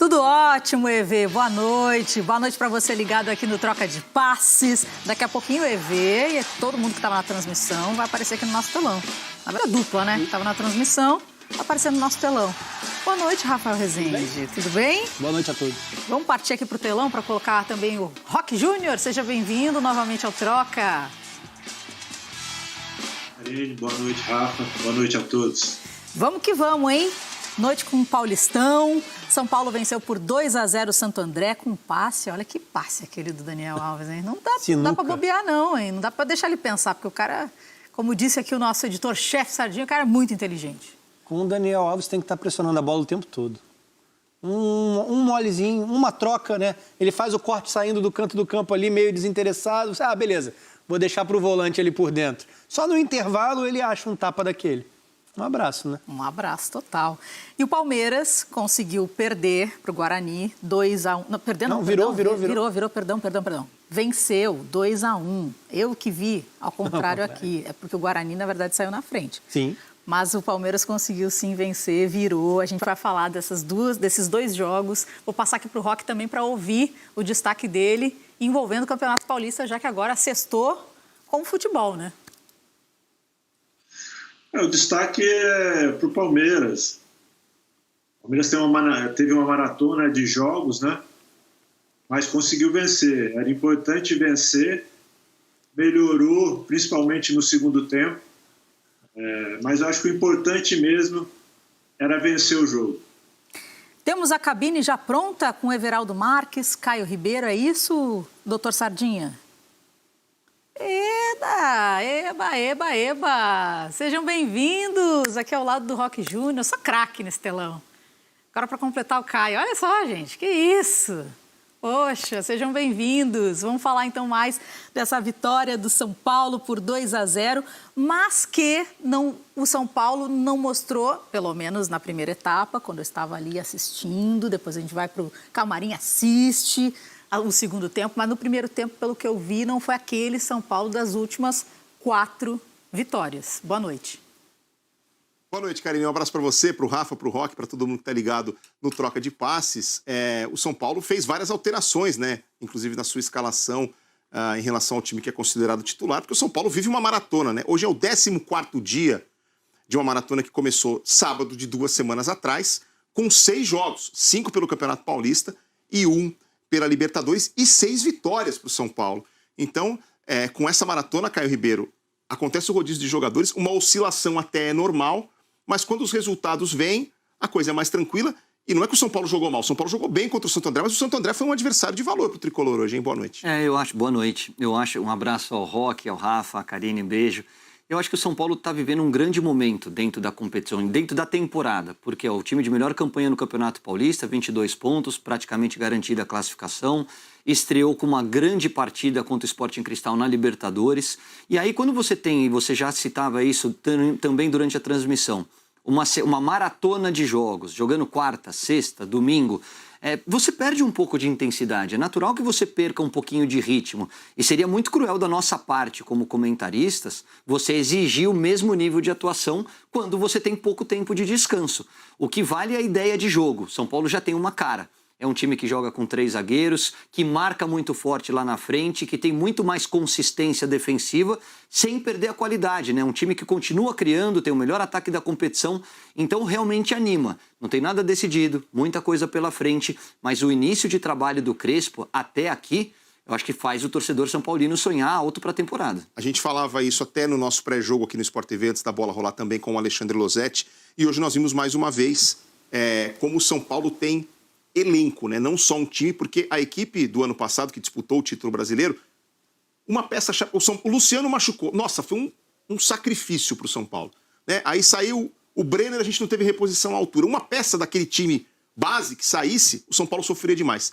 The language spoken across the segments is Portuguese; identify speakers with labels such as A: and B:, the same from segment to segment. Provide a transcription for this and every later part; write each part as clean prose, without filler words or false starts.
A: Tudo ótimo, EV. Boa noite. Boa noite para você ligado aqui no Troca de Passes. Daqui a pouquinho o EV e todo mundo que estava na transmissão vai aparecer aqui no nosso telão. Na verdade, dupla, né? Estava na transmissão, vai aparecer no nosso telão. Boa noite, Rafael Rezende. Tudo bem?
B: Boa noite a todos.
A: Vamos partir aqui para o telão para colocar também o Roque Júnior. Seja bem-vindo novamente ao Troca.
C: Karine, boa noite, Rafa. Boa noite a todos.
A: Vamos que vamos, hein? Noite com o Paulistão. São Paulo venceu por 2-0 o Santo André com um passe. Olha que passe aquele do Daniel Alves, hein? Não dá para bobear, não, hein? Não dá para deixar ele pensar, porque o cara, como disse aqui o nosso editor-chefe Sardinha, o cara é muito inteligente.
B: Com o Daniel Alves tem que estar pressionando a bola o tempo todo. Um molezinho, uma troca, né? Ele faz o corte saindo do canto do campo ali, meio desinteressado. Ah, beleza, vou deixar para o volante ali por dentro. Só no intervalo ele acha um tapa daquele. Um abraço, né?
A: Um abraço total. E o Palmeiras conseguiu perder para o Guarani 2-1. Não, perder não,
B: virou.
A: Perdão. Venceu 2-1. Eu que vi, ao contrário aqui. É porque o Guarani, na verdade, saiu na frente.
B: Sim.
A: Mas o Palmeiras conseguiu sim vencer, virou. A gente vai falar desses dois jogos. Vou passar aqui para o Roque também para ouvir o destaque dele envolvendo o Campeonato Paulista, já que agora sextou com o futebol, né?
C: O destaque é para o Palmeiras. O Palmeiras teve uma maratona de jogos, né? Mas conseguiu vencer. Era importante vencer. Melhorou, principalmente no segundo tempo. Mas eu acho que o importante mesmo era vencer o jogo.
A: Temos a cabine já pronta com Everaldo Marques, Caio Ribeiro, é isso, doutor Sardinha? Eba! Sejam bem-vindos aqui ao lado do Roque Júnior. Eu sou craque nesse telão. Agora para completar o Caio. Olha só, gente, que isso! Poxa, sejam bem-vindos. Vamos falar então mais dessa vitória do São Paulo por 2-0, mas que o São Paulo não mostrou, pelo menos na primeira etapa, quando eu estava ali assistindo, depois a gente vai para o camarim, assiste o segundo tempo, mas no primeiro tempo, pelo que eu vi, não foi aquele São Paulo das últimas 4 vitórias. Boa noite.
D: Boa noite, Karine. Um abraço para você, para o Rafa, para o Roque, para todo mundo que está ligado no Troca de Passes. O São Paulo fez várias alterações, né? Inclusive na sua escalação em relação ao time que é considerado titular, porque o São Paulo vive uma maratona, né? Hoje é o 14º dia de uma maratona que começou sábado de 2 semanas atrás, com 6 jogos, 5 pelo Campeonato Paulista e 1 pela Libertadores e 6 vitórias para o São Paulo. Então, com essa maratona, Caio Ribeiro, acontece o rodízio de jogadores, uma oscilação até é normal, mas quando os resultados vêm, a coisa é mais tranquila. E não é que o São Paulo jogou mal, o São Paulo jogou bem contra o Santo André, mas o Santo André foi um adversário de valor para o Tricolor hoje, hein? Boa noite.
E: Boa noite. Um abraço ao Roque, ao Rafa, à Karine, um beijo. Eu acho que o São Paulo está vivendo um grande momento dentro da competição, dentro da temporada, porque é o time de melhor campanha no Campeonato Paulista, 22 pontos, praticamente garantida a classificação, estreou com uma grande partida contra o Sporting Cristal na Libertadores. E aí, quando você tem, e você já citava isso também durante a transmissão, uma maratona de jogos, jogando quarta, sexta, domingo, você perde um pouco de intensidade. É natural que você perca um pouquinho de ritmo. E seria muito cruel da nossa parte, como comentaristas, você exigir o mesmo nível de atuação quando você tem pouco tempo de descanso. O que vale é a ideia de jogo. São Paulo já tem uma cara. É um time que joga com 3 zagueiros, que marca muito forte lá na frente, que tem muito mais consistência defensiva, sem perder a qualidade, né? Um time que continua criando, tem o melhor ataque da competição, então realmente anima. Não tem nada decidido, muita coisa pela frente, mas o início de trabalho do Crespo até aqui, eu acho que faz o torcedor são paulino sonhar alto para a temporada.
D: A gente falava isso até no nosso pré-jogo aqui no Sport TV, antes da bola rolar também com o Alexandre Losetti, e hoje nós vimos mais uma vez como o São Paulo tem elenco, né? Não só um time, porque a equipe do ano passado, que disputou o título brasileiro, uma peça... O Luciano machucou. Nossa, foi um sacrifício para o São Paulo, né? Aí saiu o Brenner, a gente não teve reposição à altura. Uma peça daquele time base que saísse, o São Paulo sofreria demais.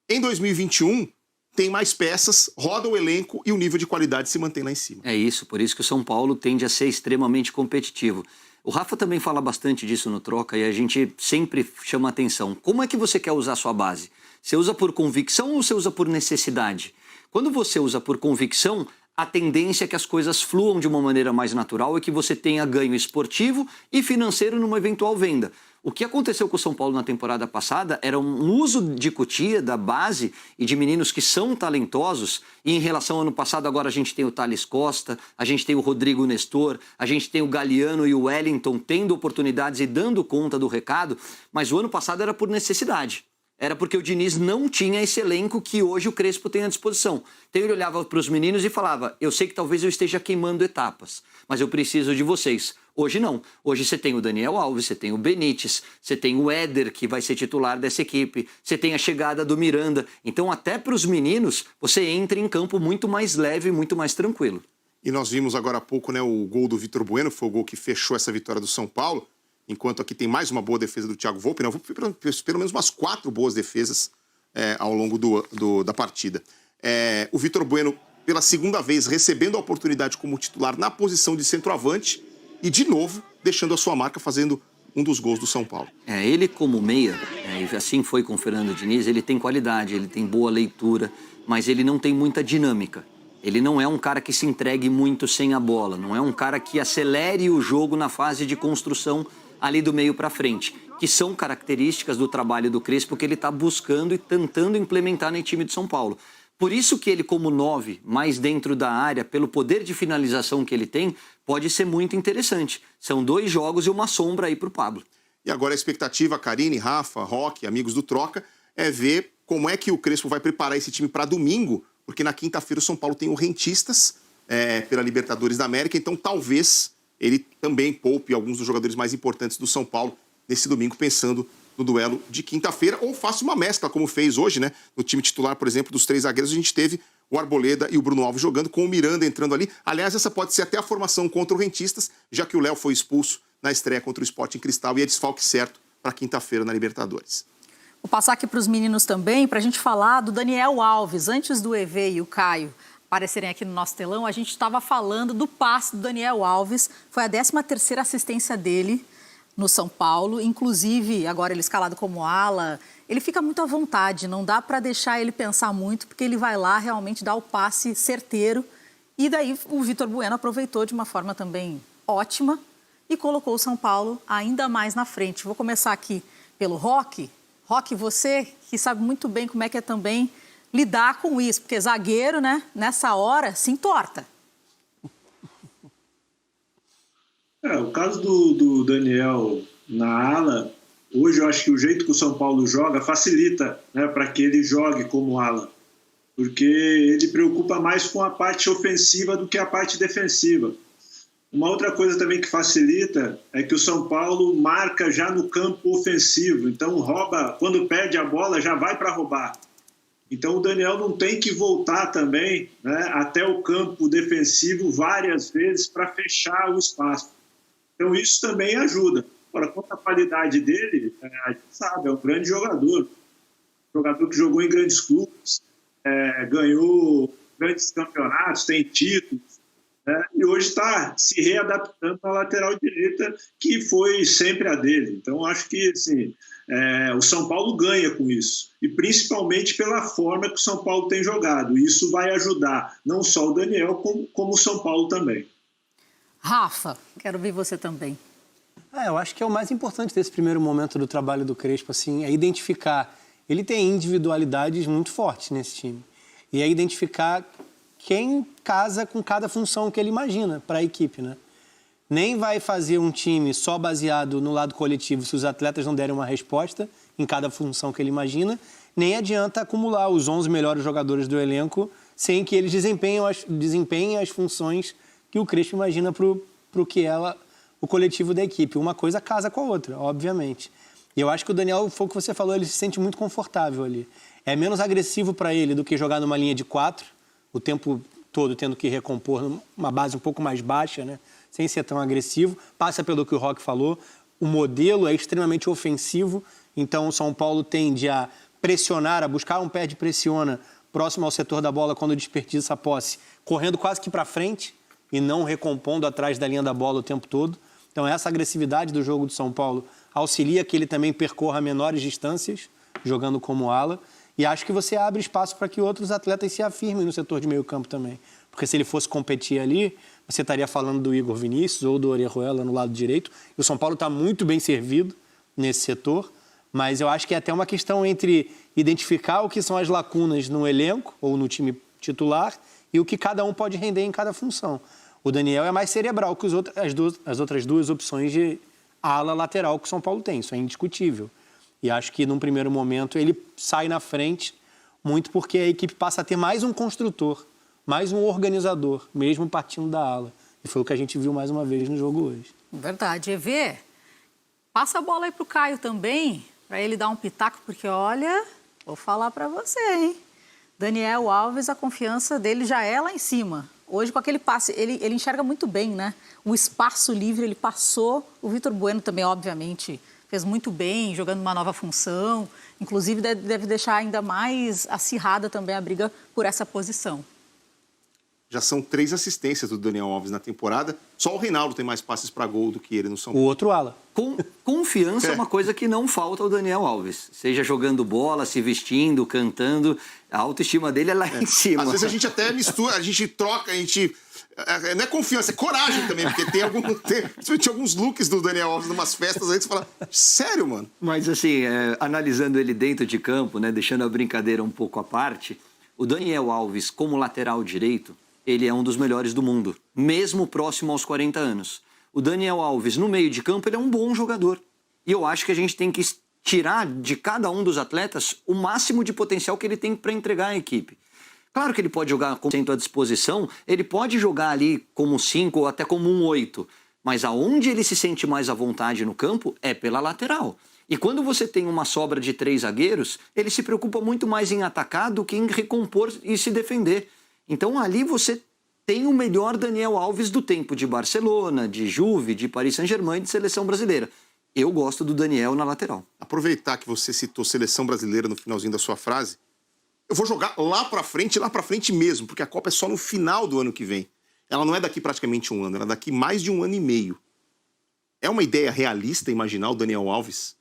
D: Em 2021, tem mais peças, roda o elenco e o nível de qualidade se mantém lá em cima.
E: É isso, por isso que o São Paulo tende a ser extremamente competitivo. O Rafa também fala bastante disso no Troca e a gente sempre chama atenção. Como é que você quer usar a sua base? Você usa por convicção ou você usa por necessidade? Quando você usa por convicção, a tendência é que as coisas fluam de uma maneira mais natural e que você tenha ganho esportivo e financeiro numa eventual venda. O que aconteceu com o São Paulo na temporada passada era um uso de Cotia, da base e de meninos que são talentosos. E em relação ao ano passado, agora a gente tem o Thales Costa, a gente tem o Rodrigo Nestor, a gente tem o Galeano e o Wellington tendo oportunidades e dando conta do recado. Mas o ano passado era por necessidade. Era porque o Diniz não tinha esse elenco que hoje o Crespo tem à disposição. Então ele olhava para os meninos e falava, eu sei que talvez eu esteja queimando etapas, mas eu preciso de vocês. Hoje não. Hoje você tem o Daniel Alves, você tem o Benítez, você tem o Éder, que vai ser titular dessa equipe, você tem a chegada do Miranda. Então até para os meninos, você entra em campo muito mais leve, muito mais tranquilo.
D: E nós vimos agora há pouco, né, o gol do Vitor Bueno, que foi o gol que fechou essa vitória do São Paulo. Enquanto aqui tem mais uma boa defesa do Thiago Volpi, né? O Volpi fez pelo menos umas 4 boas defesas ao longo da partida. O Vitor Bueno, pela segunda vez, recebendo a oportunidade como titular na posição de centroavante e, de novo, deixando a sua marca, fazendo um dos gols do São Paulo.
E: Ele como meia, e assim foi com o Fernando Diniz, ele tem qualidade, ele tem boa leitura, mas ele não tem muita dinâmica. Ele não é um cara que se entregue muito sem a bola, não é um cara que acelere o jogo na fase de construção ali do meio para frente, que são características do trabalho do Crespo que ele está buscando e tentando implementar no time de São Paulo. Por isso que ele, como 9, mais dentro da área, pelo poder de finalização que ele tem, pode ser muito interessante. São 2 jogos e uma sombra aí para o Pablo.
D: E agora a expectativa, Karine, Rafa, Roque, amigos do Troca, é ver como é que o Crespo vai preparar esse time para domingo, porque na quinta-feira o São Paulo tem o Rentistas pela Libertadores da América, então talvez ele também poupe alguns dos jogadores mais importantes do São Paulo nesse domingo, pensando no duelo de quinta-feira, ou faça uma mescla, como fez hoje, né? No time titular, por exemplo, dos 3 zagueiros, a gente teve o Arboleda e o Bruno Alves jogando, com o Miranda entrando ali. Aliás, essa pode ser até a formação contra o Rentistas, já que o Léo foi expulso na estreia contra o Sporting Cristal e é desfalque certo para quinta-feira na Libertadores.
A: Vou passar aqui para os meninos também, para a gente falar do Daniel Alves. Antes do EV e o Caio aparecerem aqui no nosso telão, a gente estava falando do passe do Daniel Alves. Foi a 13ª assistência dele no São Paulo. Inclusive, agora ele escalado como ala, ele fica muito à vontade. Não dá para deixar ele pensar muito, porque ele vai lá realmente dar o passe certeiro. E daí o Vitor Bueno aproveitou de uma forma também ótima e colocou o São Paulo ainda mais na frente. Vou começar aqui pelo Roque. Roque, você que sabe muito bem como é que é também lidar com isso, porque zagueiro, né, nessa hora, se entorta.
C: O caso do Daniel na ala, hoje eu acho que o jeito que o São Paulo joga facilita, né, para que ele jogue como ala, porque ele preocupa mais com a parte ofensiva do que a parte defensiva. Uma outra coisa também que facilita é que o São Paulo marca já no campo ofensivo, então rouba, quando perde a bola já vai para roubar. Então o Daniel não tem que voltar também, né, até o campo defensivo várias vezes para fechar o espaço. Então isso também ajuda. Agora, quanto à qualidade dele, a gente sabe, é um grande jogador. Jogador que jogou em grandes clubes, ganhou grandes campeonatos, tem títulos. E hoje está se readaptando à lateral direita, que foi sempre a dele. Então, acho que assim, o São Paulo ganha com isso. E principalmente pela forma que o São Paulo tem jogado. E isso vai ajudar não só o Daniel, como o São Paulo também.
A: Rafa, quero ver você também.
B: Eu acho que é o mais importante desse primeiro momento do trabalho do Crespo, assim, é identificar. Ele tem individualidades muito fortes nesse time. E é identificar quem casa com cada função que ele imagina para a equipe, né? Nem vai fazer um time só baseado no lado coletivo se os atletas não derem uma resposta em cada função que ele imagina, nem adianta acumular os 11 melhores jogadores do elenco sem que eles desempenhem as funções que o Crespo imagina para o que é o coletivo da equipe. Uma coisa casa com a outra, obviamente. E eu acho que o Daniel, foi o que você falou, ele se sente muito confortável ali. É menos agressivo para ele do que jogar numa linha de 4, o tempo todo tendo que recompor numa base um pouco mais baixa, né? Sem ser tão agressivo. Passa pelo que o Roque falou, o modelo é extremamente ofensivo, então o São Paulo tende a pressionar, a buscar um pé de pressiona próximo ao setor da bola quando desperdiça a posse, correndo quase que para frente e não recompondo atrás da linha da bola o tempo todo. Então essa agressividade do jogo do São Paulo auxilia que ele também percorra menores distâncias, jogando como ala. E acho que você abre espaço para que outros atletas se afirmem no setor de meio campo também. Porque se ele fosse competir ali, você estaria falando do Igor Vinícius ou do Orejuela no lado direito. E o São Paulo está muito bem servido nesse setor. Mas eu acho que é até uma questão entre identificar o que são as lacunas no elenco ou no time titular e o que cada um pode render em cada função. O Daniel é mais cerebral que as outras duas opções de ala lateral que o São Paulo tem. Isso é indiscutível. E acho que, num primeiro momento, ele sai na frente muito porque a equipe passa a ter mais um construtor, mais um organizador, mesmo partindo da ala. E foi o que a gente viu mais uma vez no jogo hoje.
A: Verdade. EV, passa a bola aí pro Caio também, para ele dar um pitaco, porque, olha, vou falar para você, hein? Daniel Alves, a confiança dele já é lá em cima. Hoje, com aquele passe, ele enxerga muito bem, né? O espaço livre, ele passou. O Vitor Bueno também, obviamente, fez muito bem, jogando uma nova função. Inclusive, deve deixar ainda mais acirrada também a briga por essa posição.
D: Já são 3 assistências do Daniel Alves na temporada. Só o Reinaldo tem mais passes para gol do que ele no São
B: O
D: Paulo.
B: outro ala.
E: Confiança é uma coisa que não falta ao Daniel Alves. Seja jogando bola, se vestindo, cantando, a autoestima dele é lá em cima.
D: Às vezes a gente até mistura, a gente troca, a gente... Não é confiança, é coragem também, porque tem alguns looks do Daniel Alves em umas festas aí que você fala, sério, mano?
E: Mas assim, analisando ele dentro de campo, né, deixando a brincadeira um pouco à parte, o Daniel Alves, como lateral direito, ele é um dos melhores do mundo, mesmo próximo aos 40 anos. O Daniel Alves, no meio de campo, ele é um bom jogador. E eu acho que a gente tem que tirar de cada um dos atletas o máximo de potencial que ele tem para entregar à equipe. Claro que ele pode jogar com 100% à disposição, ele pode jogar ali como 5 ou até como um 8, mas aonde ele se sente mais à vontade no campo é pela lateral. E quando você tem uma sobra de 3 zagueiros, ele se preocupa muito mais em atacar do que em recompor e se defender. Então ali você tem o melhor Daniel Alves do tempo de Barcelona, de Juve, de Paris Saint-Germain e de seleção brasileira. Eu gosto do Daniel na lateral.
D: Aproveitar que você citou seleção brasileira no finalzinho da sua frase, eu vou jogar lá pra frente mesmo, porque a Copa é só no final do ano que vem. Ela não é daqui praticamente um ano, ela é daqui mais de um ano e meio. É uma ideia realista imaginar o Daniel Alves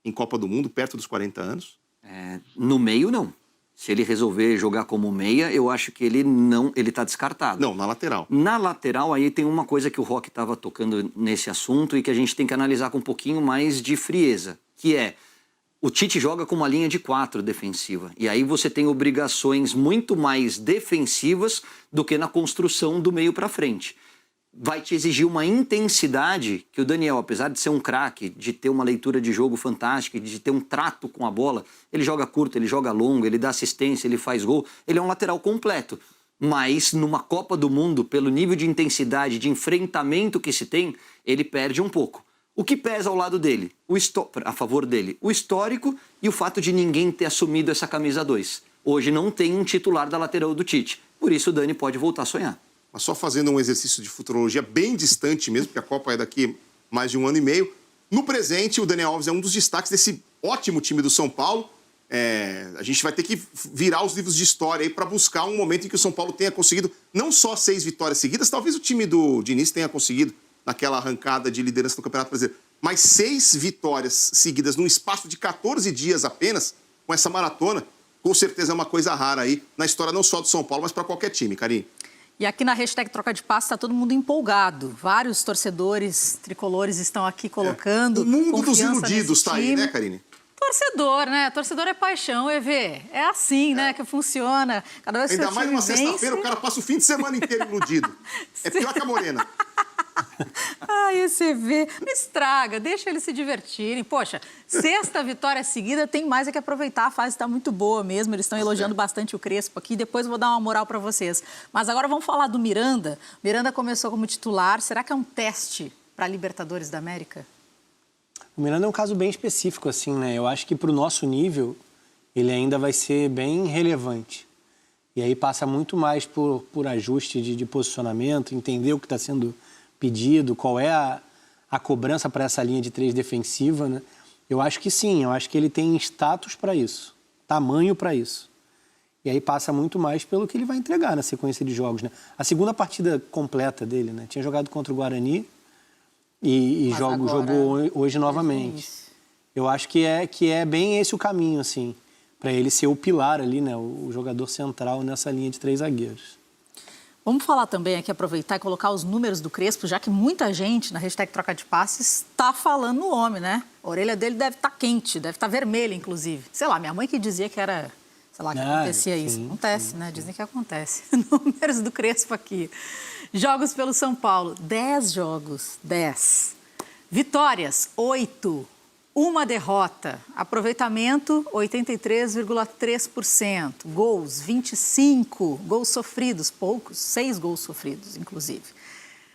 D: em Copa do Mundo perto dos 40 anos?
E: No meio, não. Se ele resolver jogar como meia, eu acho que ele tá descartado.
D: Não, na lateral.
E: Na lateral, aí tem uma coisa que o Roque estava tocando nesse assunto e que a gente tem que analisar com um pouquinho mais de frieza, que é o Tite joga com uma linha de 4 defensiva. E aí você tem obrigações muito mais defensivas do que na construção do meio para frente. Vai te exigir uma intensidade que o Daniel, apesar de ser um craque, de ter uma leitura de jogo fantástica, de ter um trato com a bola, ele joga curto, ele joga longo, ele dá assistência, ele faz gol, ele é um lateral completo. Mas numa Copa do Mundo, pelo nível de intensidade, de enfrentamento que se tem, ele perde um pouco. O que pesa ao lado dele? A favor dele? O histórico e o fato de ninguém ter assumido essa camisa 2. Hoje não tem um titular da lateral do Tite. Por isso o Dani pode voltar a sonhar.
D: Mas só fazendo um exercício de futurologia bem distante mesmo, porque a Copa é daqui mais de um ano e meio. No presente, o Daniel Alves é um dos destaques desse ótimo time do São Paulo. A gente vai ter que virar os livros de história aí para buscar um momento em que o São Paulo tenha conseguido não só 6 vitórias seguidas, talvez o time do Diniz tenha conseguido naquela arrancada de liderança do Campeonato Brasileiro, mas 6 vitórias seguidas num espaço de 14 dias apenas, com essa maratona, com certeza é uma coisa rara aí na história não só do São Paulo, mas para qualquer time, Karine.
A: E aqui na hashtag Troca de Passe está todo mundo empolgado. Vários torcedores tricolores estão aqui colocando.
D: O mundo dos
A: confiança
D: iludidos está aí, né, Karine?
A: Torcedor, né? Torcedor é paixão, EV. É assim, né, que funciona. Cada vez que
D: Ainda
A: o
D: mais
A: time
D: numa
A: vence...
D: sexta-feira, o cara passa o fim de semana inteiro iludido. É pior que a Morena.
A: Ai, esse EV não estraga, deixa eles se divertirem. Poxa, 6ª vitória seguida, tem mais é que aproveitar, a fase está muito boa mesmo, eles estão elogiando bastante o Crespo aqui, depois eu vou dar uma moral para vocês. Mas agora vamos falar do Miranda. Miranda começou como titular, será que é um teste para a Libertadores da América?
B: O Miranda é um caso bem específico, assim, né? Eu acho que para o nosso nível, ele ainda vai ser bem relevante. E aí passa muito mais por ajuste de posicionamento, entender o que está sendo pedido, qual é a cobrança para essa linha de 3 defensiva, né? Eu acho que sim, eu acho que ele tem status para isso, tamanho para isso. E aí passa muito mais pelo que ele vai entregar na sequência de jogos, né? A segunda partida completa dele, né? Tinha jogado contra o Guarani e jogou hoje novamente. Eu acho que é bem esse o caminho, assim, para ele ser o pilar ali, né? O jogador central nessa linha de 3 zagueiros.
A: Vamos falar também aqui, aproveitar e colocar os números do Crespo, já que muita gente na hashtag Troca de Passes está falando no homem, né? A orelha dele deve estar quente, deve estar vermelha, inclusive. Sei lá, minha mãe que dizia que era, sei lá, que acontecia isso.
B: Sim,
A: Acontece, né? Dizem que acontece. Números do Crespo aqui. Jogos pelo São Paulo, 10 jogos, 10. Vitórias, 8. Uma derrota. Aproveitamento, 83,3%. Gols, 25. Gols sofridos, poucos. 6 gols sofridos, inclusive.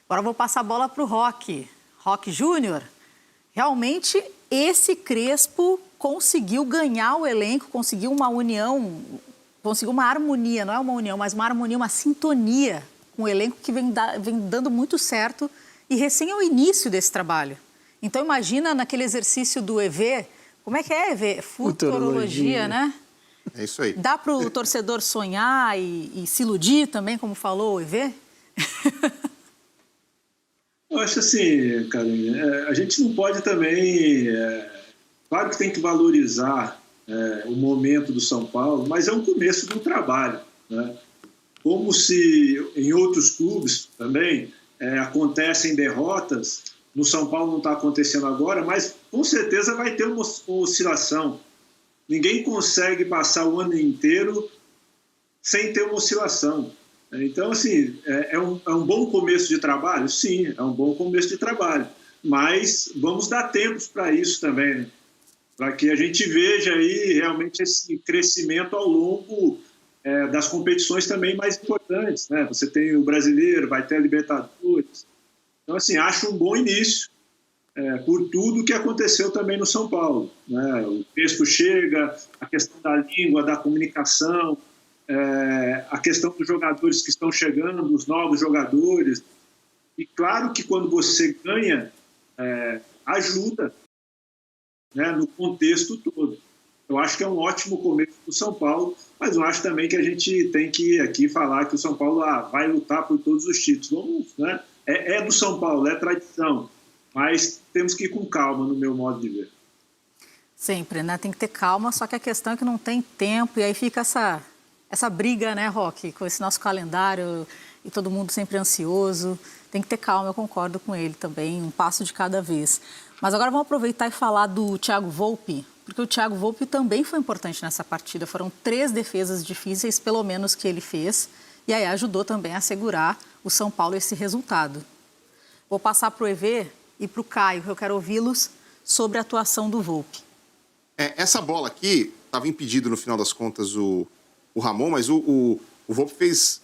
A: Agora eu vou passar a bola para o Roque. Roque Júnior. Realmente, esse Crespo conseguiu ganhar o elenco, conseguiu uma união, conseguiu uma harmonia, não é uma união, mas uma harmonia, uma sintonia com o elenco que vem dando muito certo e recém é o início desse trabalho. Então, imagina naquele exercício do EV, como é que é EV? Futurologia, né?
D: É isso aí.
A: Dá para o torcedor sonhar e se iludir também, como falou o EV?
C: Eu acho assim, Karine, a gente não pode também... claro que tem que valorizar o momento do São Paulo, mas é um começo de um trabalho, né? Como se em outros clubes também acontecem derrotas, no São Paulo não está acontecendo agora, mas com certeza vai ter uma oscilação. Ninguém consegue passar o ano inteiro sem ter uma oscilação. Então, assim, é um bom começo de trabalho? Sim, é um bom começo de trabalho. Mas vamos dar tempos para isso também, né? Para que a gente veja aí realmente esse crescimento ao longo das competições também mais importantes, né? Você tem o Brasileiro, vai ter a Libertadores. Então, assim, acho um bom início por tudo que aconteceu também no São Paulo, né? O texto chega, a questão da língua, da comunicação, a questão dos jogadores que estão chegando, os novos jogadores. E claro que quando você ganha, ajuda, né, no contexto todo. Eu acho que é um ótimo começo do São Paulo, mas eu acho também que a gente tem que aqui falar que o São Paulo vai lutar por todos os títulos. Vamos, né? É do São Paulo, é tradição, mas temos que ir com calma, no meu modo de ver.
A: Sempre, né? Tem que ter calma, só que a questão é que não tem tempo, e aí fica essa briga, né, Roque, com esse nosso calendário e todo mundo sempre ansioso. Tem que ter calma, eu concordo com ele também, um passo de cada vez. Mas agora vamos aproveitar e falar do Thiago Volpi, porque o Thiago Volpi também foi importante nessa partida. Foram 3 defesas difíceis, pelo menos, que ele fez, e aí ajudou também a segurar o São Paulo esse resultado. Vou passar para o EV e para o Caio, que eu quero ouvi-los sobre a atuação do Volpi.
D: Essa bola aqui estava impedido no final das contas o Ramon, mas o Volpi fez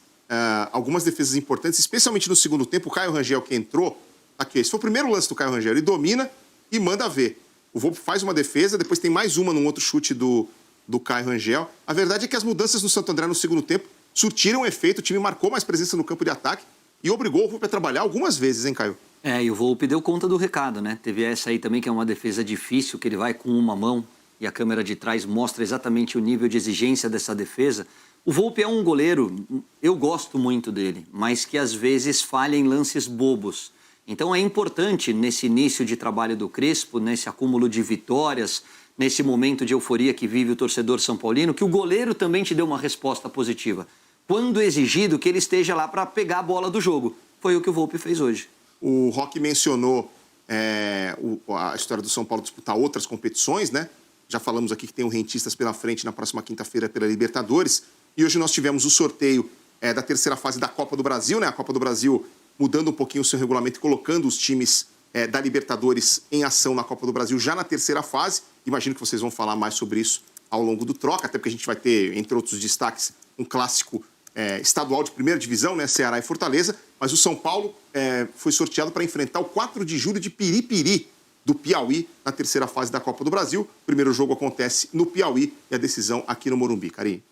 D: algumas defesas importantes, especialmente no segundo tempo. O Caio Rangel que entrou, aqui, esse foi o primeiro lance do Caio Rangel, ele domina e manda ver. O Volpi faz uma defesa, depois tem mais uma num outro chute do Caio Rangel. A verdade é que as mudanças no Santo André no segundo tempo surtiram efeito, o time marcou mais presença no campo de ataque e obrigou o Volpi a trabalhar algumas vezes, hein, Caio?
E: E o Volpi deu conta do recado, né? Teve essa aí também, que é uma defesa difícil, que ele vai com uma mão e a câmera de trás mostra exatamente o nível de exigência dessa defesa. O Volpi é um goleiro, eu gosto muito dele, mas que às vezes falha em lances bobos. Então é importante, nesse início de trabalho do Crespo, nesse acúmulo de vitórias, nesse momento de euforia que vive o torcedor são paulino, que o goleiro também te dê uma resposta positiva. Quando exigido, que ele esteja lá para pegar a bola do jogo. Foi o que o Volpi fez hoje.
D: O Roque mencionou a história do São Paulo disputar outras competições, né? Já falamos aqui que tem o Rentistas pela frente na próxima quinta-feira pela Libertadores. E hoje nós tivemos o sorteio da terceira fase da Copa do Brasil, né? A Copa do Brasil mudando um pouquinho o seu regulamento e colocando os times da Libertadores em ação na Copa do Brasil já na terceira fase. Imagino que vocês vão falar mais sobre isso ao longo do Troca, até porque a gente vai ter, entre outros destaques, um clássico estadual de primeira divisão, né? Ceará e Fortaleza. Mas o São Paulo foi sorteado para enfrentar o 4 de julho de Piripiri, do Piauí, na terceira fase da Copa do Brasil. O primeiro jogo acontece no Piauí e a decisão aqui no Morumbi. Karine.